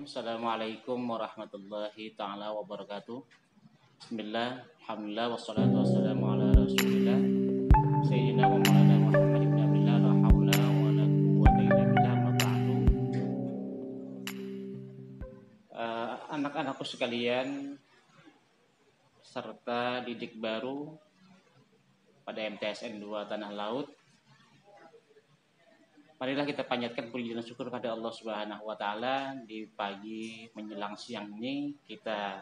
Bismillahirrahmanirrahim. Assalamualaikum warahmatullahi ta'ala wabarakatuh. Bismillah, alhamdulillah, wassalatu wassalamu ala rasulillah Sayyidina wa maulana Muhammad ibn Abdillah, la hawla wa la quwwata illa billah, ma ba'du. Anak-anakku sekalian, serta didik baru pada MTSN 2 Tanah Laut, marilah kita panjatkan puji dan syukur pada Allah Subhanahu wa taala. Di pagi menjelang siang ini kita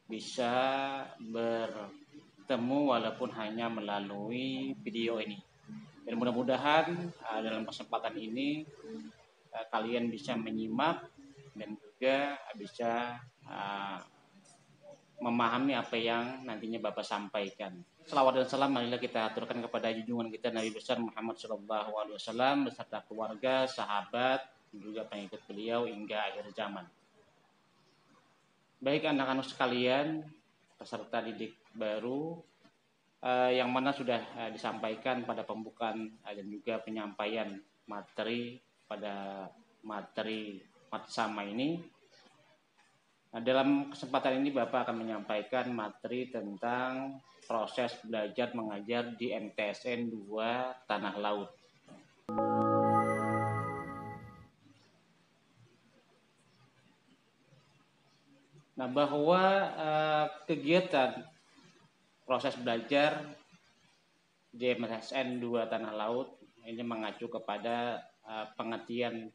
bisa bertemu walaupun hanya melalui video ini. Dan mudah-mudahan dalam kesempatan ini kalian bisa menyimak dan juga bisa memahami apa yang nantinya Bapak sampaikan. Selawat dan salam marilah kita aturkan kepada junjungan kita Nabi besar Muhammad SAW beserta keluarga, sahabat, juga pengikut beliau hingga akhir zaman. Baik anak-anak sekalian, peserta didik baru yang mana sudah disampaikan pada pembukaan dan juga penyampaian materi pada materi sama ini. Nah, dalam kesempatan ini Bapak akan menyampaikan materi tentang proses belajar mengajar di MTSN 2 Tanah Laut. Nah, bahwa kegiatan proses belajar di MTSN 2 Tanah Laut ini mengacu kepada pengertian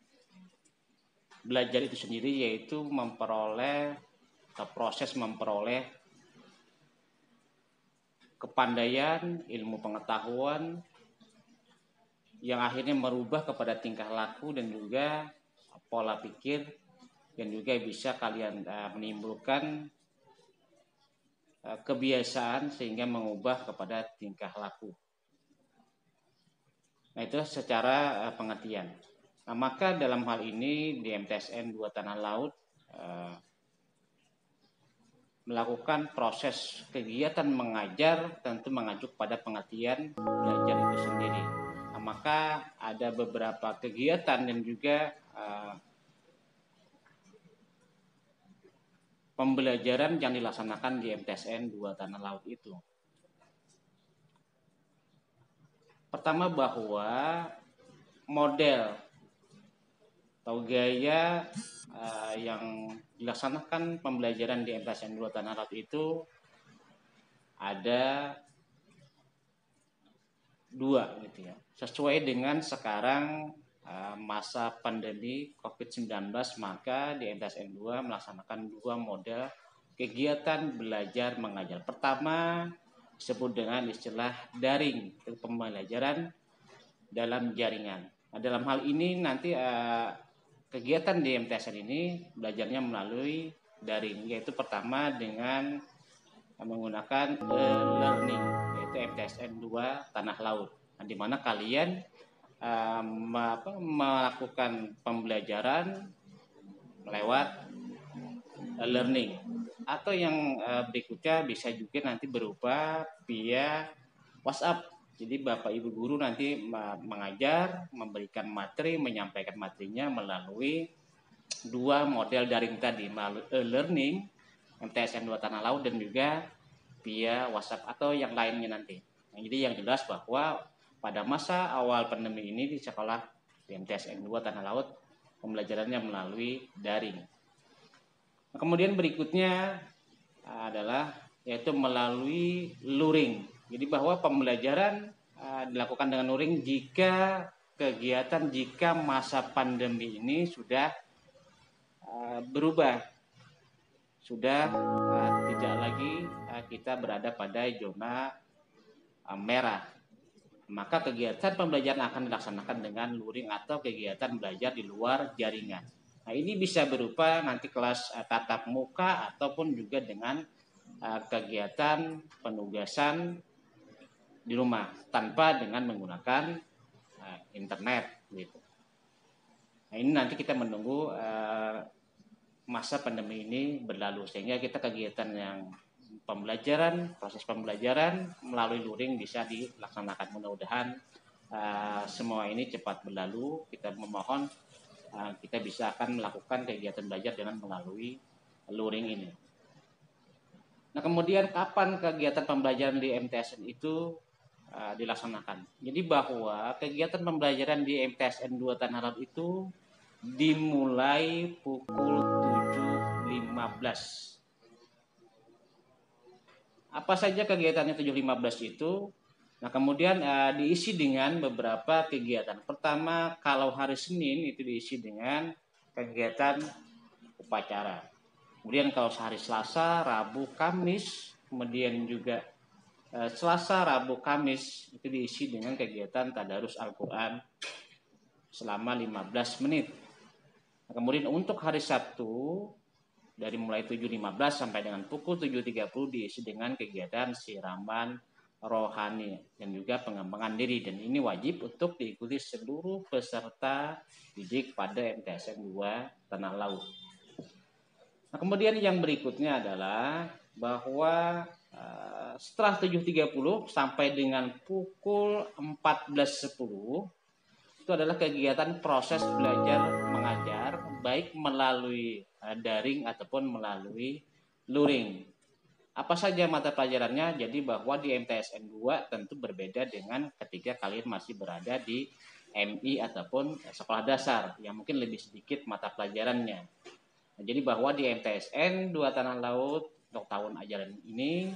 belajar itu sendiri, yaitu proses memperoleh kepandaian, ilmu pengetahuan yang akhirnya merubah kepada tingkah laku dan juga pola pikir, dan juga bisa kalian menimbulkan kebiasaan sehingga mengubah kepada tingkah laku. Nah, itu secara pengertian. Nah, maka dalam hal ini di MTSN 2 Tanah Laut melakukan proses kegiatan mengajar tentu mengacu pada pengertian belajar itu sendiri. Nah, maka ada beberapa kegiatan dan juga pembelajaran yang dilaksanakan di MTSN 2 Tanah Laut itu. Pertama, bahwa model atau gaya yang dilaksanakan pembelajaran di MTSN 2 Tanah Laut itu ada dua gitu ya. Sesuai dengan sekarang masa pandemi COVID-19, maka di MTSN 2 melaksanakan dua model kegiatan belajar mengajar. Pertama disebut dengan istilah daring, pembelajaran dalam jaringan. Nah, dalam hal ini nanti kegiatan di MTSN ini belajarnya melalui daring, yaitu pertama dengan menggunakan e-learning, yaitu MTSN 2 Tanah Laut, di mana kalian melakukan pembelajaran lewat e-learning, atau yang berikutnya bisa juga nanti berupa via WhatsApp. Jadi Bapak Ibu guru nanti mengajar, memberikan materi, menyampaikan materinya melalui dua model daring tadi, melalui e-learning MTSN 2 Tanah Laut dan juga via WhatsApp atau yang lainnya nanti. Nah, jadi yang jelas bahwa pada masa awal pandemi ini di sekolah di MTSN 2 Tanah Laut pembelajarannya melalui daring. Nah, kemudian berikutnya adalah yaitu melalui luring. Jadi bahwa pembelajaran dilakukan dengan luring jika masa pandemi ini sudah berubah, sudah tidak lagi kita berada pada zona merah, maka kegiatan pembelajaran akan dilaksanakan dengan luring atau kegiatan belajar di luar jaringan. Nah, ini bisa berupa nanti kelas tatap muka ataupun juga dengan kegiatan penugasan di rumah tanpa dengan menggunakan internet gitu. Nah, ini nanti kita menunggu masa pandemi ini berlalu sehingga kita kegiatan yang proses pembelajaran melalui luring bisa dilaksanakan. Mudah-mudahan semua ini cepat berlalu. Kita memohon kita bisa akan melakukan kegiatan belajar dengan melalui luring ini. Nah, kemudian kapan kegiatan pembelajaran di MTSN itu dilaksanakan? Jadi bahwa kegiatan pembelajaran di MTSN 2 Tanah Laut itu dimulai pukul 7.15. Apa saja kegiatannya 7.15 itu? Nah, kemudian diisi dengan beberapa kegiatan. Pertama, kalau hari Senin itu diisi dengan kegiatan upacara. Kemudian kalau hari Selasa, Rabu, Kamis, kemudian juga Selasa, Rabu, Kamis itu diisi dengan kegiatan tadarus Al-Quran selama 15 menit. Nah, kemudian untuk hari Sabtu dari mulai 7.15 sampai dengan pukul 7.30 diisi dengan kegiatan siraman rohani dan juga pengembangan diri, dan ini wajib untuk diikuti seluruh peserta didik pada MTSN 2 Tanah Laut. Nah, kemudian yang berikutnya adalah bahwa setelah 7.30 sampai dengan pukul 14.10 itu adalah kegiatan proses belajar mengajar baik melalui daring ataupun melalui luring. Apa saja mata pelajarannya? Jadi bahwa di MTSN 2 tentu berbeda dengan ketika kalian masih berada di MI ataupun sekolah dasar yang mungkin lebih sedikit mata pelajarannya. Nah, jadi bahwa di MTSN 2 Tanah Laut untuk tahun ajaran ini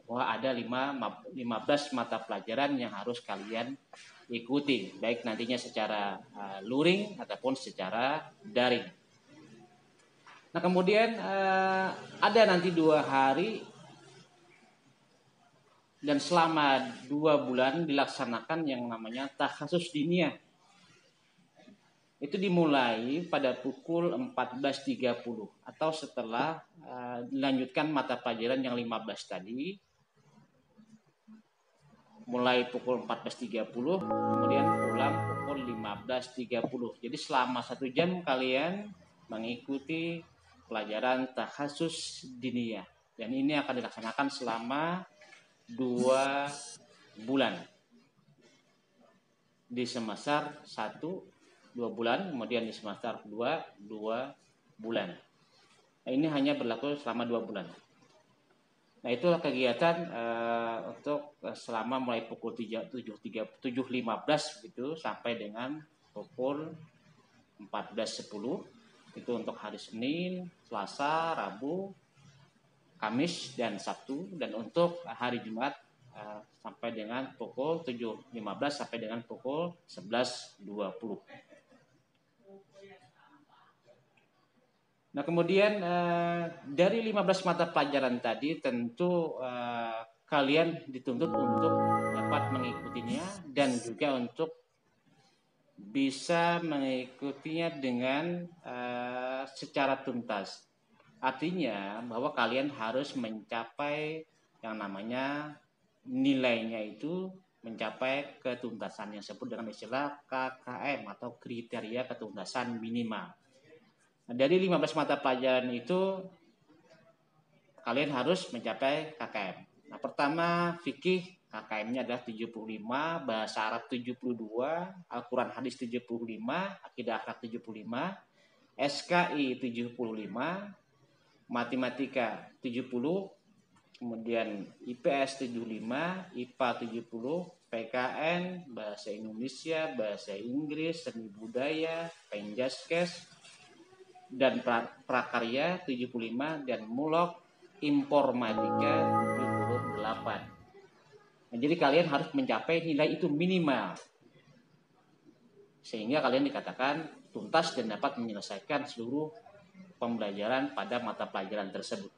bahwa ada 15 mata pelajaran yang harus kalian ikuti, baik nantinya secara luring ataupun secara daring. Nah, kemudian ada nanti 2 hari dan selama 2 bulan dilaksanakan yang namanya takhasus diniyah. Itu dimulai pada pukul 14.30 atau setelah dilanjutkan mata pelajaran yang 15 tadi, mulai pukul 14.30 kemudian pulang pukul 15.30. Jadi selama 1 jam kalian mengikuti pelajaran takhasus diniyah, dan ini akan dilaksanakan selama 2 bulan. Di semester 1 2 bulan, kemudian di semester 2 2 bulan. Nah, ini hanya berlaku selama 2 bulan. Nah, itulah kegiatan untuk selama mulai pukul 7.15 gitu sampai dengan pukul 14.10. Itu untuk hari Senin, Selasa, Rabu, Kamis, dan Sabtu. Dan untuk hari Jumat sampai dengan pukul 7.15 sampai dengan pukul 11.20. Nah, kemudian dari 15 mata pelajaran tadi tentu kalian dituntut untuk dapat mengikutinya dan juga untuk bisa mengikutinya dengan secara tuntas. Artinya bahwa kalian harus mencapai yang namanya nilainya itu mencapai ketuntasan yang disebut dengan istilah KKM atau kriteria ketuntasan minimal. Nah, dari 15 mata pelajaran itu kalian harus mencapai KKM. Nah, pertama fikih KKM-nya adalah 75, bahasa Arab 72, Al-Quran hadis 75, akidah akhlak 75, SKI 75, matematika 70, kemudian IPS 75, IPA 70, PKN, bahasa Indonesia, bahasa Inggris, seni budaya, Penjaskes, dan prakarya 75, dan mulok informatika 78. Nah, jadi kalian harus mencapai nilai itu minimal sehingga kalian dikatakan tuntas dan dapat menyelesaikan seluruh pembelajaran pada mata pelajaran tersebut.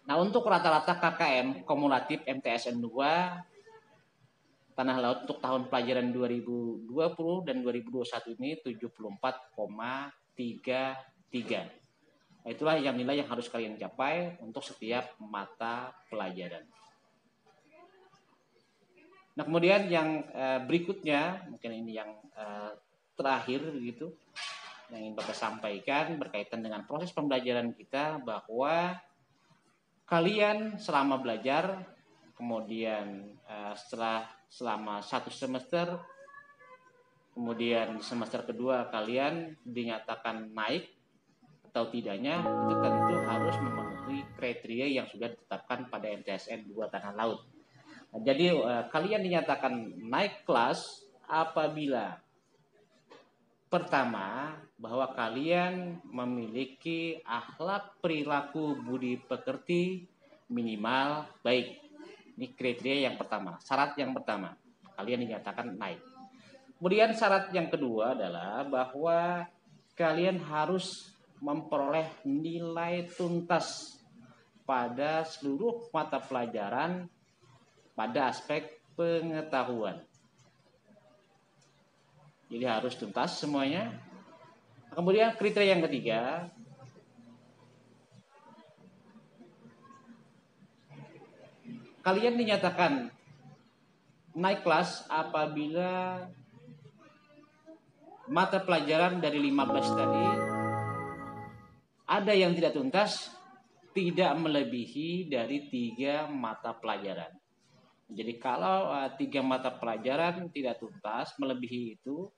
Nah, untuk rata-rata KKM kumulatif MTSN 2 Tanah Laut untuk tahun pelajaran 2020 dan 2021 ini 74,33. Nah, itulah yang nilai yang harus kalian capai untuk setiap mata pelajaran. Nah, kemudian yang berikutnya, mungkin ini yang terakhir begitu, yang ingin Bapak sampaikan berkaitan dengan proses pembelajaran kita, bahwa kalian selama belajar, kemudian selama 1 semester kemudian semester kedua kalian dinyatakan naik atau tidaknya, itu tentu harus memenuhi kriteria yang sudah ditetapkan pada MTSN 2 Tanah Laut. Nah, jadi kalian dinyatakan naik kelas apabila pertama, bahwa kalian memiliki akhlak perilaku budi pekerti minimal baik. Ini kriteria yang pertama, syarat yang pertama. Kalian dinyatakan naik. Kemudian syarat yang kedua adalah bahwa kalian harus memperoleh nilai tuntas pada seluruh mata pelajaran pada aspek pengetahuan. Jadi harus tuntas semuanya. Kemudian kriteria yang ketiga, kalian dinyatakan naik kelas apabila mata pelajaran dari 15 tadi ada yang tidak tuntas, tidak melebihi dari 3 mata pelajaran. Jadi kalau 3 mata pelajaran tidak tuntas melebihi itu,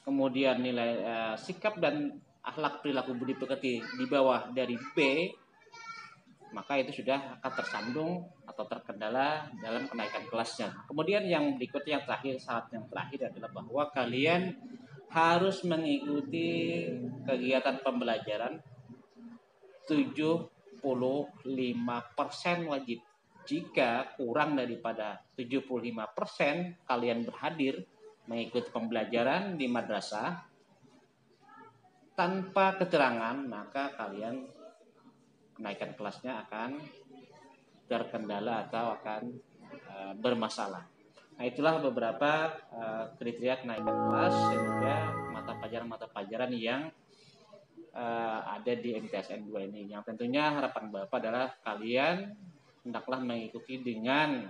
kemudian nilai sikap dan akhlak perilaku budi pekerti di bawah dari B, maka itu sudah akan tersandung atau terkendala dalam kenaikan kelasnya. Kemudian yang berikutnya, yang terakhir, syarat yang terakhir adalah bahwa kalian harus mengikuti kegiatan pembelajaran 75% wajib. Jika kurang daripada 75% kalian berhadir mengikuti pembelajaran di madrasah tanpa keterangan, maka kalian kenaikan kelasnya akan terkendala atau akan bermasalah. Nah, itulah beberapa kriteria kenaikan kelas dan juga mata pelajaran yang ada di MTSN 2 ini. Yang tentunya harapan Bapak adalah kalian hendaklah mengikuti dengan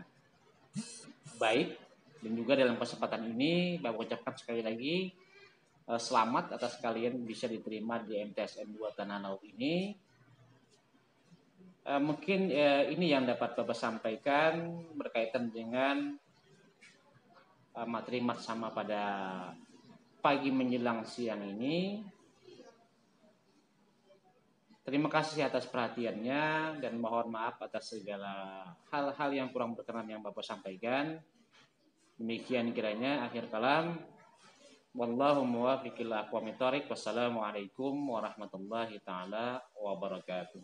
baik, dan juga dalam kesempatan ini Bapak ucapkan sekali lagi selamat atas kalian bisa diterima di MTSN 2 Tanah Laut ini. Mungkin ini yang dapat Bapak sampaikan berkaitan dengan materi sama pada pagi menjelang siang ini. Terima kasih atas perhatiannya dan mohon maaf atas segala hal-hal yang kurang berkenan yang Bapak sampaikan. Demikian kiranya akhir kalam. Wallahu muwaffiq ila aqwamit thoriq. Wassalamualaikum warahmatullahi taala wabarakatuh.